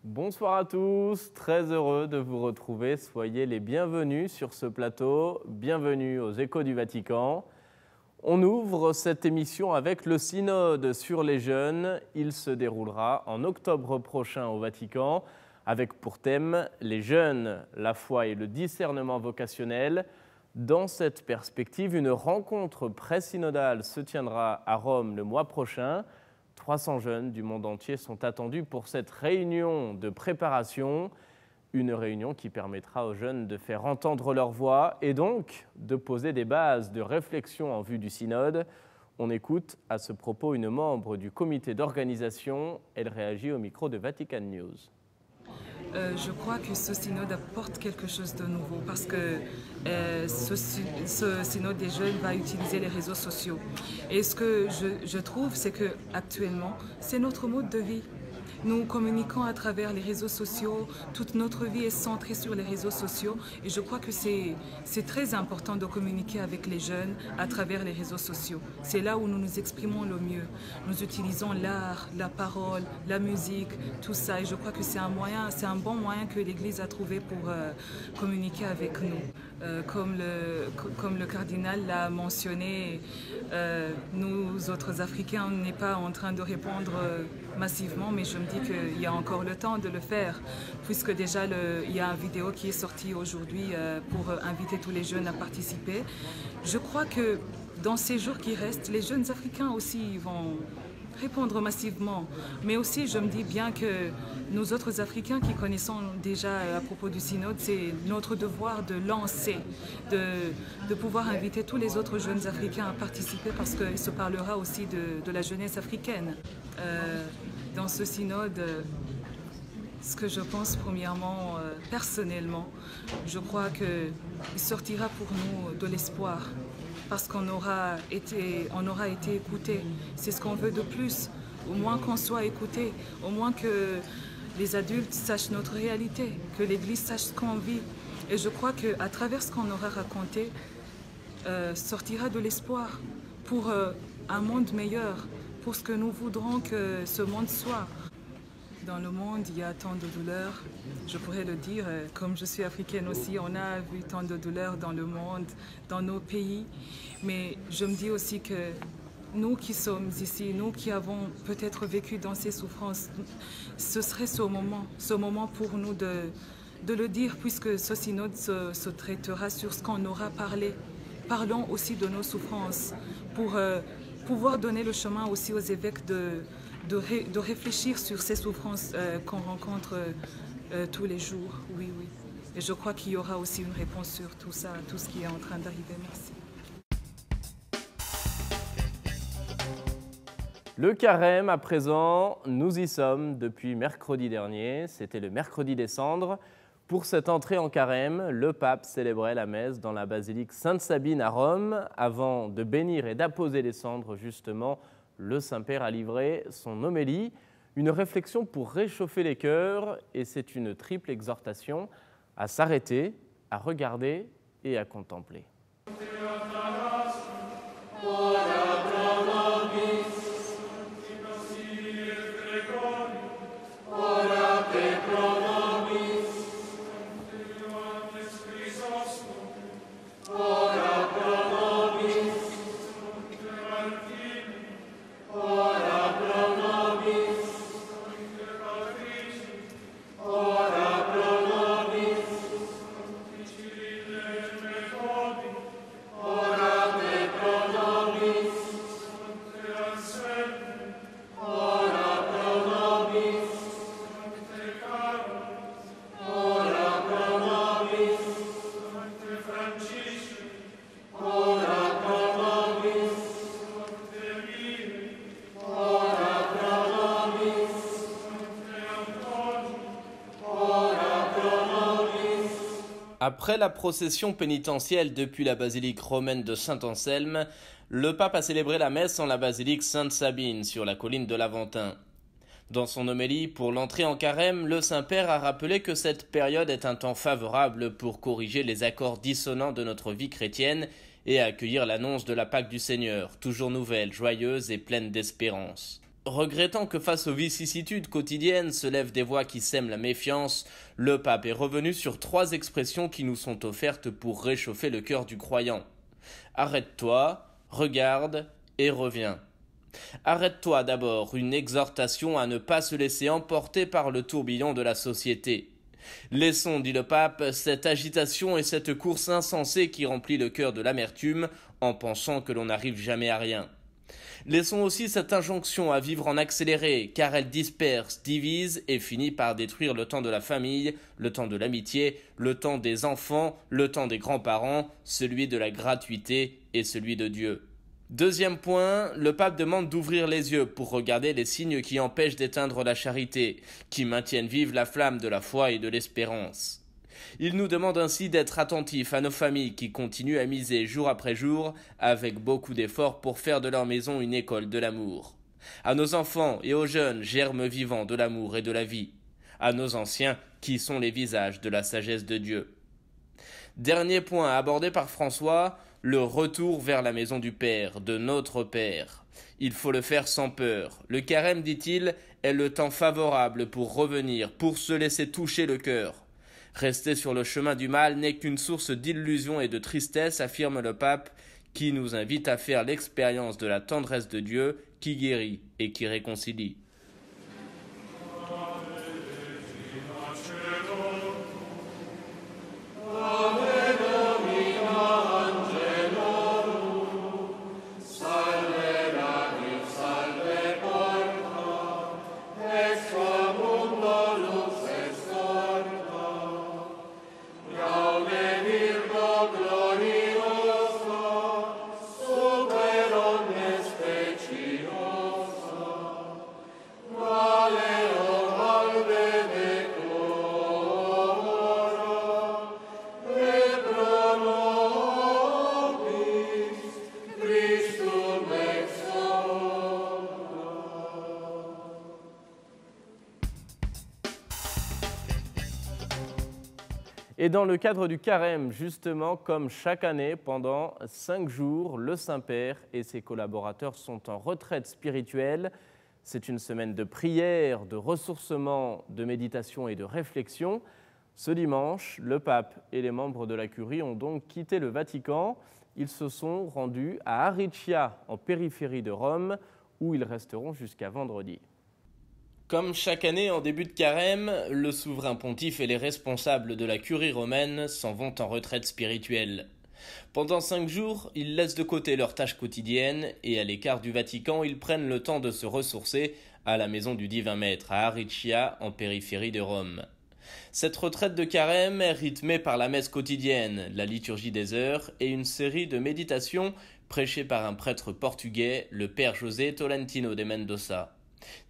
Bonsoir à tous, très heureux de vous retrouver. Soyez les bienvenus sur ce plateau, bienvenue aux Échos du Vatican. On ouvre cette émission avec le synode sur les jeunes. Il se déroulera en octobre prochain au Vatican, avec pour thème les jeunes, la foi et le discernement vocationnel. Dans cette perspective, une rencontre pré-synodale se tiendra à Rome le mois prochain. 300 jeunes du monde entier sont attendus pour cette réunion de préparation, une réunion qui permettra aux jeunes de faire entendre leur voix et donc de poser des bases de réflexion en vue du synode. On écoute à ce propos une membre du comité d'organisation. Elle réagit au micro de Vatican News. Je crois que ce synode apporte quelque chose de nouveau parce que ce synode des jeunes va utiliser les réseaux sociaux. Et ce que je trouve, c'est qu'actuellement, c'est notre mode de vie. Nous communiquons à travers les réseaux sociaux, toute notre vie est centrée sur les réseaux sociaux et je crois que c'est très important de communiquer avec les jeunes à travers les réseaux sociaux. C'est là où nous nous exprimons le mieux. Nous utilisons l'art, la parole, la musique, tout ça et je crois que c'est un bon moyen que l'Église a trouvé pour communiquer avec nous. Comme le cardinal l'a mentionné, nous autres Africains, on n'est pas en train de répondre massivement, mais je me dis qu'il y a encore le temps de le faire, puisque déjà il y a une vidéo qui est sortie aujourd'hui pour inviter tous les jeunes à participer. Je crois que dans ces jours qui restent, les jeunes Africains aussi vont répondre massivement. Mais aussi, je me dis bien que nous autres Africains qui connaissons déjà à propos du synode, c'est notre devoir de lancer, de pouvoir inviter tous les autres jeunes Africains à participer parce qu'il se parlera aussi de la jeunesse africaine. Dans ce synode, ce que je pense premièrement, personnellement, je crois qu'il sortira pour nous de l'espoir. Parce qu'on aura été écoutés. C'est ce qu'on veut de plus. Au moins qu'on soit écoutés, au moins que les adultes sachent notre réalité, que l'Église sache ce qu'on vit. Et je crois qu'à travers ce qu'on aura raconté, sortira de l'espoir pour un monde meilleur, pour ce que nous voudrons que ce monde soit. Dans le monde, il y a tant de douleurs. Je pourrais le dire, comme je suis africaine aussi, on a vu tant de douleurs dans le monde, dans nos pays. Mais je me dis aussi que nous qui sommes ici, nous qui avons peut-être vécu dans ces souffrances, ce serait ce moment pour nous de le dire, puisque ce synode se traitera sur ce qu'on aura parlé. Parlons aussi de nos souffrances pour pouvoir donner le chemin aussi aux évêques de réfléchir sur ces souffrances qu'on rencontre tous les jours. Oui, oui. Et je crois qu'il y aura aussi une réponse sur tout ça, tout ce qui est en train d'arriver. Merci. Le carême, à présent, nous y sommes depuis mercredi dernier. C'était le mercredi des cendres. Pour cette entrée en carême, le pape célébrait la messe dans la basilique Sainte-Sabine à Rome. Avant de bénir et d'apposer les cendres, justement, le Saint-Père a livré son homélie, une réflexion pour réchauffer les cœurs, et c'est une triple exhortation à s'arrêter, à regarder et à contempler. Après la procession pénitentielle depuis la basilique romaine de Saint-Anselme, le pape a célébré la messe en la basilique Sainte-Sabine sur la colline de l'Aventin. Dans son homélie pour l'entrée en carême, le Saint-Père a rappelé que cette période est un temps favorable pour corriger les accords dissonants de notre vie chrétienne et accueillir l'annonce de la Pâque du Seigneur, toujours nouvelle, joyeuse et pleine d'espérance. regrettant que face aux vicissitudes quotidiennes se lèvent des voix qui sèment la méfiance, le pape est revenu sur 3 expressions qui nous sont offertes pour réchauffer le cœur du croyant. Arrête-toi, regarde et reviens. Arrête-toi d'abord, une exhortation à ne pas se laisser emporter par le tourbillon de la société. Laissons, dit le pape, cette agitation et cette course insensée qui remplit le cœur de l'amertume en pensant que l'on n'arrive jamais à rien. Laissons aussi cette injonction à vivre en accéléré, car elle disperse, divise et finit par détruire le temps de la famille, le temps de l'amitié, le temps des enfants, le temps des grands-parents, celui de la gratuité et celui de Dieu. Deuxième point, le pape demande d'ouvrir les yeux pour regarder les signes qui empêchent d'éteindre la charité, qui maintiennent vive la flamme de la foi et de l'espérance. Il nous demande ainsi d'être attentifs à nos familles qui continuent à miser jour après jour avec beaucoup d'efforts pour faire de leur maison une école de l'amour. À nos enfants et aux jeunes germes vivants de l'amour et de la vie. À nos anciens qui sont les visages de la sagesse de Dieu. Dernier point abordé par François, le retour vers la maison du Père, de notre Père. Il faut le faire sans peur. Le carême, dit-il, est le temps favorable pour revenir, pour se laisser toucher le cœur. Rester sur le chemin du mal n'est qu'une source d'illusion et de tristesse, affirme le pape, qui nous invite à faire l'expérience de la tendresse de Dieu qui guérit et qui réconcilie. Et dans le cadre du carême, justement, comme chaque année, pendant 5 jours, le Saint-Père et ses collaborateurs sont en retraite spirituelle. C'est une semaine de prière, de ressourcement, de méditation et de réflexion. Ce dimanche, le pape et les membres de la curie ont donc quitté le Vatican. Ils se sont rendus à Aricia, en périphérie de Rome, où ils resteront jusqu'à vendredi. Comme chaque année en début de carême, le souverain pontife et les responsables de la curie romaine s'en vont en retraite spirituelle. Pendant 5 jours, ils laissent de côté leurs tâches quotidiennes et à l'écart du Vatican, ils prennent le temps de se ressourcer à la maison du Divin Maître, à Aricia, en périphérie de Rome. Cette retraite de carême est rythmée par la messe quotidienne, la liturgie des heures et une série de méditations prêchées par un prêtre portugais, le père José Tolentino de Mendoza.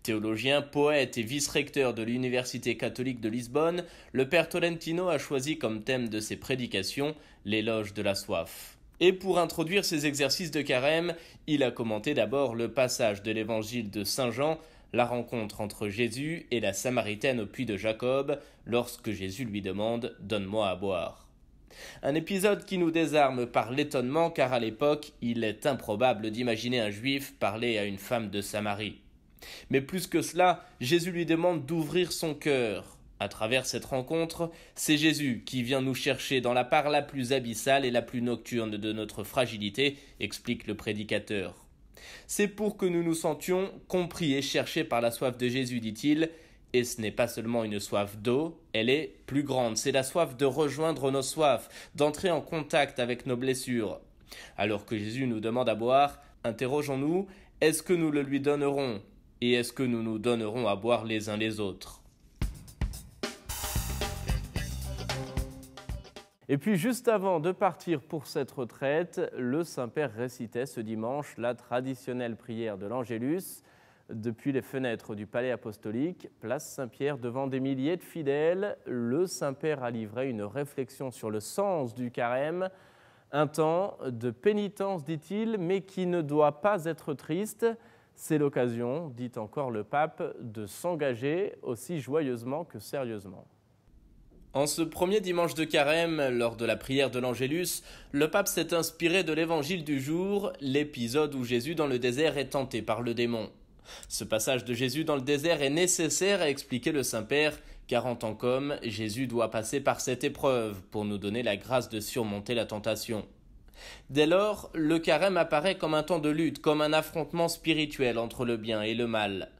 Théologien, poète et vice-recteur de l'Université catholique de Lisbonne, le père Tolentino a choisi comme thème de ses prédications l'éloge de la soif. Et pour introduire ces exercices de carême, il a commenté d'abord le passage de l'évangile de Saint Jean, la rencontre entre Jésus et la Samaritaine au puits de Jacob, lorsque Jésus lui demande « Donne-moi à boire ». Un épisode qui nous désarme par l'étonnement car à l'époque, il est improbable d'imaginer un juif parler à une femme de Samarie. Mais plus que cela, Jésus lui demande d'ouvrir son cœur. À travers cette rencontre, c'est Jésus qui vient nous chercher dans la part la plus abyssale et la plus nocturne de notre fragilité, explique le prédicateur. C'est pour que nous nous sentions compris et cherchés par la soif de Jésus, dit-il, et ce n'est pas seulement une soif d'eau, elle est plus grande, c'est la soif de rejoindre nos soifs, d'entrer en contact avec nos blessures. Alors que Jésus nous demande à boire, interrogeons-nous, est-ce que nous le lui donnerons ? Et est-ce que nous nous donnerons à boire les uns les autres ? Et puis juste avant de partir pour cette retraite, le Saint-Père récitait ce dimanche la traditionnelle prière de l'Angélus depuis les fenêtres du palais apostolique, place Saint-Pierre, devant des milliers de fidèles. Le Saint-Père a livré une réflexion sur le sens du carême, un temps de pénitence, dit-il, mais qui ne doit pas être triste. C'est l'occasion, dit encore le pape, de s'engager aussi joyeusement que sérieusement. En ce premier dimanche de carême, lors de la prière de l'Angélus, le pape s'est inspiré de l'évangile du jour, l'épisode où Jésus dans le désert est tenté par le démon. Ce passage de Jésus dans le désert est nécessaire à expliquer le Saint-Père, car en tant qu'homme, Jésus doit passer par cette épreuve pour nous donner la grâce de surmonter la tentation. Dès lors, le carême apparaît comme un temps de lutte, comme un affrontement spirituel entre le bien et le mal.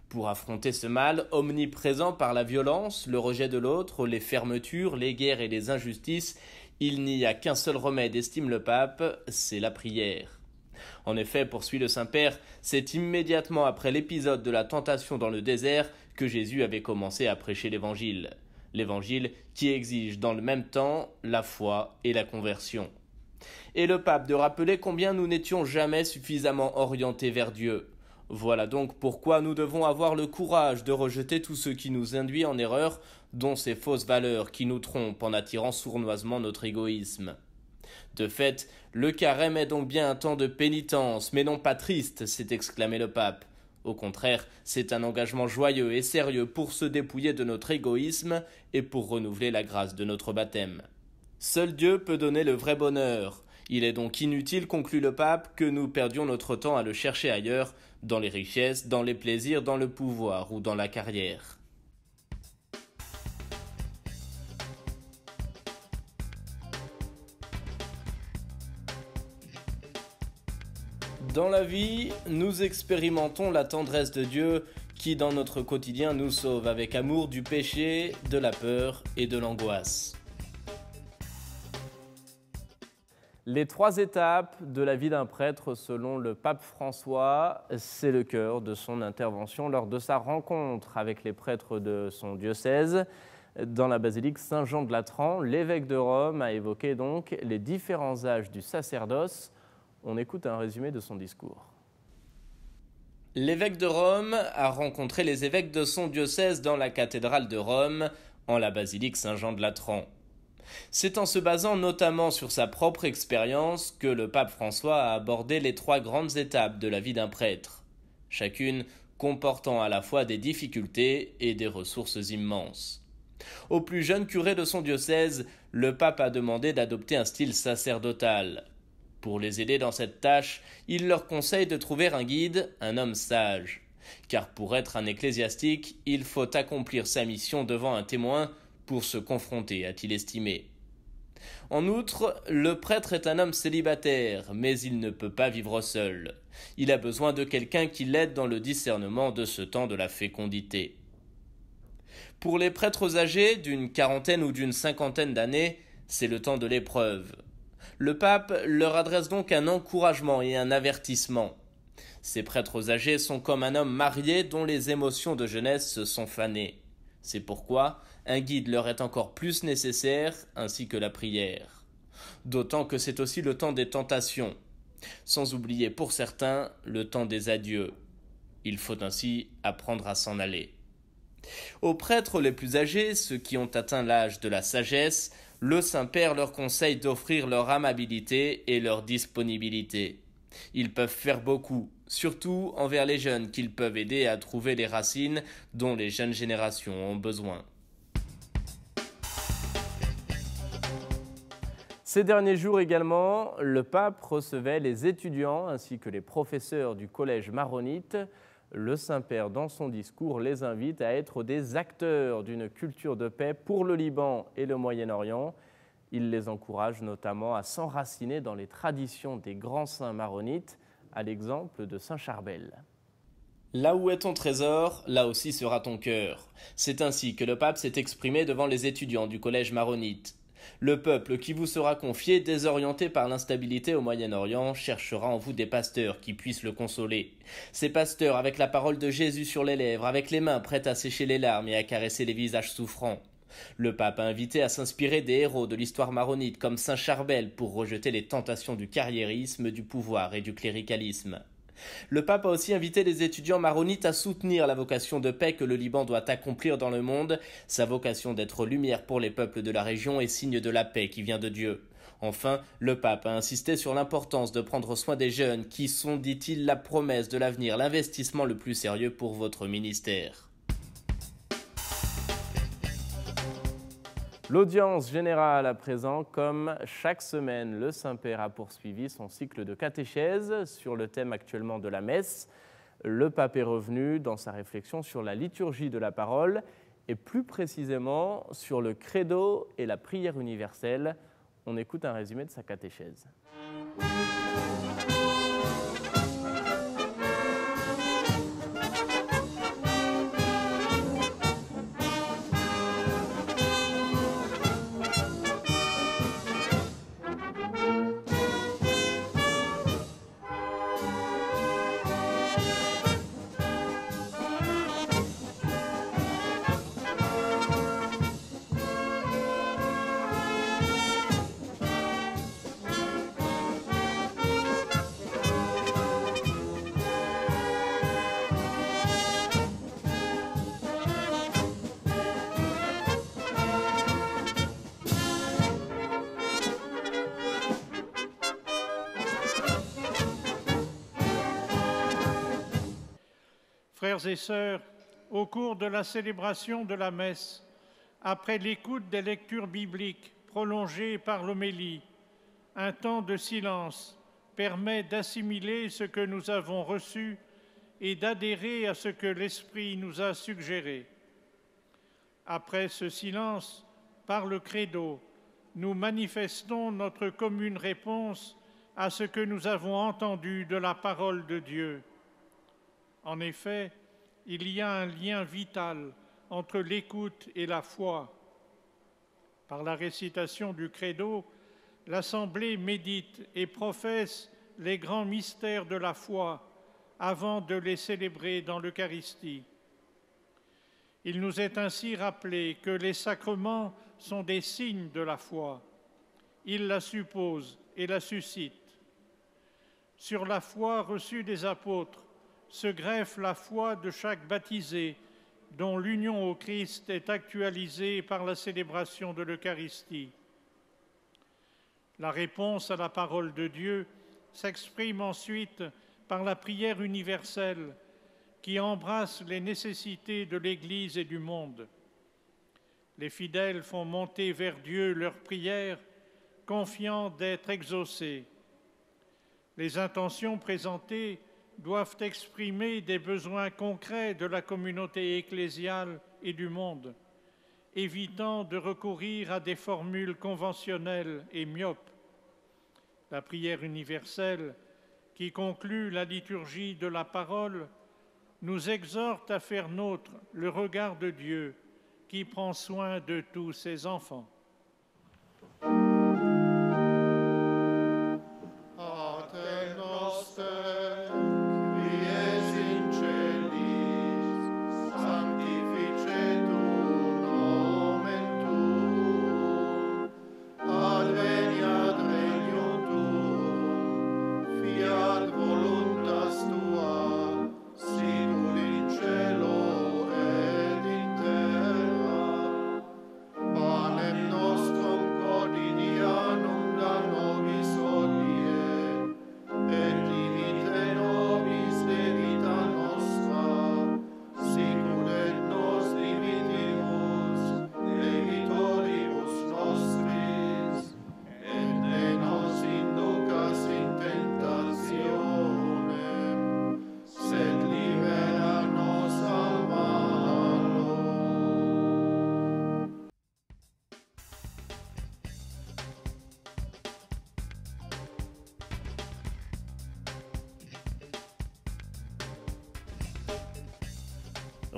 Pour affronter ce mal, omniprésent par la violence, le rejet de l'autre, les fermetures, les guerres et les injustices, il n'y a qu'un seul remède, estime le pape, c'est la prière. En effet, poursuit le Saint-Père, c'est immédiatement après l'épisode de la tentation dans le désert que Jésus avait commencé à prêcher l'Évangile. L'Évangile qui exige dans le même temps la foi et la conversion. Et le pape de rappeler combien nous n'étions jamais suffisamment orientés vers Dieu. Voilà donc pourquoi nous devons avoir le courage de rejeter tout ce qui nous induit en erreur, dont ces fausses valeurs qui nous trompent en attirant sournoisement notre égoïsme. De fait, le carême est donc bien un temps de pénitence, mais non pas triste, s'est exclamé le pape. Au contraire, c'est un engagement joyeux et sérieux pour se dépouiller de notre égoïsme et pour renouveler la grâce de notre baptême. Seul Dieu peut donner le vrai bonheur. Il est donc inutile, conclut le pape, que nous perdions notre temps à le chercher ailleurs, dans les richesses, dans les plaisirs, dans le pouvoir ou dans la carrière. Dans la vie, nous expérimentons la tendresse de Dieu qui, dans notre quotidien, nous sauve avec amour du péché, de la peur et de l'angoisse. Les 3 étapes de la vie d'un prêtre, selon le pape François, c'est le cœur de son intervention lors de sa rencontre avec les prêtres de son diocèse. Dans la basilique Saint-Jean de Latran, l'évêque de Rome a évoqué donc les différents âges du sacerdoce. On écoute un résumé de son discours. L'évêque de Rome a rencontré les évêques de son diocèse dans la cathédrale de Rome, en la basilique Saint-Jean de Latran. C'est en se basant notamment sur sa propre expérience que le pape François a abordé les 3 grandes étapes de la vie d'un prêtre, chacune comportant à la fois des difficultés et des ressources immenses. Au plus jeune curé de son diocèse, le pape a demandé d'adopter un style sacerdotal. Pour les aider dans cette tâche, il leur conseille de trouver un guide, un homme sage. Car pour être un ecclésiastique, il faut accomplir sa mission devant un témoin pour se confronter, a-t-il estimé. En outre, le prêtre est un homme célibataire, mais il ne peut pas vivre seul. Il a besoin de quelqu'un qui l'aide dans le discernement de ce temps de la fécondité. Pour les prêtres âgés, d'une 40aine ou d'une 50aine d'années, c'est le temps de l'épreuve. Le pape leur adresse donc un encouragement et un avertissement. Ces prêtres âgés sont comme un homme marié dont les émotions de jeunesse se sont fanées. C'est pourquoi un guide leur est encore plus nécessaire, ainsi que la prière. D'autant que c'est aussi le temps des tentations, sans oublier pour certains le temps des adieux. Il faut ainsi apprendre à s'en aller. Aux prêtres les plus âgés, ceux qui ont atteint l'âge de la sagesse, le Saint-Père leur conseille d'offrir leur amabilité et leur disponibilité. Ils peuvent faire beaucoup, surtout envers les jeunes qu'ils peuvent aider à trouver les racines dont les jeunes générations ont besoin. Ces derniers jours également, le pape recevait les étudiants ainsi que les professeurs du collège maronite. Le Saint-Père, dans son discours, les invite à être des acteurs d'une culture de paix pour le Liban et le Moyen-Orient. Il les encourage notamment à s'enraciner dans les traditions des grands saints maronites, à l'exemple de saint Charbel. Là où est ton trésor, là aussi sera ton cœur. C'est ainsi que le pape s'est exprimé devant les étudiants du collège maronite. Le peuple qui vous sera confié, désorienté par l'instabilité au Moyen-Orient, cherchera en vous des pasteurs qui puissent le consoler. Ces pasteurs avec la parole de Jésus sur les lèvres, avec les mains prêtes à sécher les larmes et à caresser les visages souffrants. Le pape a invité à s'inspirer des héros de l'histoire maronite comme saint Charbel pour rejeter les tentations du carriérisme, du pouvoir et du cléricalisme. Le pape a aussi invité les étudiants maronites à soutenir la vocation de paix que le Liban doit accomplir dans le monde, sa vocation d'être lumière pour les peuples de la région et signe de la paix qui vient de Dieu. Enfin, le pape a insisté sur l'importance de prendre soin des jeunes qui sont, dit-il, la promesse de l'avenir, l'investissement le plus sérieux pour votre ministère. L'audience générale à présent, comme chaque semaine, le Saint-Père a poursuivi son cycle de catéchèse sur le thème actuellement de la messe. le pape est revenu dans sa réflexion sur la liturgie de la parole et plus précisément sur le credo et la prière universelle. On écoute un résumé de sa catéchèse. Frères et sœurs, au cours de la célébration de la messe, après l'écoute des lectures bibliques prolongées par l'homélie, un temps de silence permet d'assimiler ce que nous avons reçu et d'adhérer à ce que l'Esprit nous a suggéré. Après ce silence, par le credo, nous manifestons notre commune réponse à ce que nous avons entendu de la parole de Dieu. En effet, il y a un lien vital entre l'écoute et la foi. Par la récitation du credo, l'Assemblée médite et professe les grands mystères de la foi avant de les célébrer dans l'Eucharistie. Il nous est ainsi rappelé que les sacrements sont des signes de la foi. Ils la supposent et la suscitent. Sur la foi reçue des apôtres se greffe la foi de chaque baptisé, dont l'union au Christ est actualisée par la célébration de l'Eucharistie. La réponse à la parole de Dieu s'exprime ensuite par la prière universelle qui embrasse les nécessités de l'Église et du monde. Les fidèles font monter vers Dieu leurs prières, confiants d'être exaucées. Les intentions présentées doivent exprimer des besoins concrets de la communauté ecclésiale et du monde, évitant de recourir à des formules conventionnelles et myopes. La prière universelle, qui conclut la liturgie de la parole, nous exhorte à faire nôtre le regard de Dieu qui prend soin de tous ses enfants.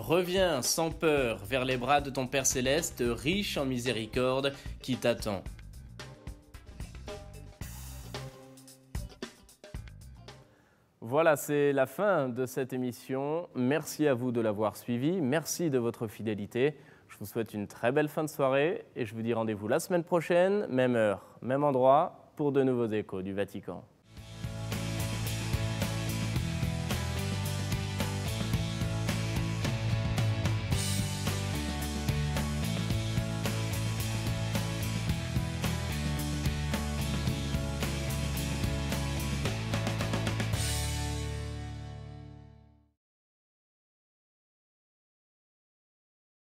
Reviens sans peur vers les bras de ton Père Céleste, riche en miséricorde, qui t'attend. Voilà, c'est la fin de cette émission. Merci à vous de l'avoir suivi. Merci de votre fidélité. Je vous souhaite une très belle fin de soirée et je vous dis rendez-vous la semaine prochaine, même heure, même endroit, pour de nouveaux échos du Vatican.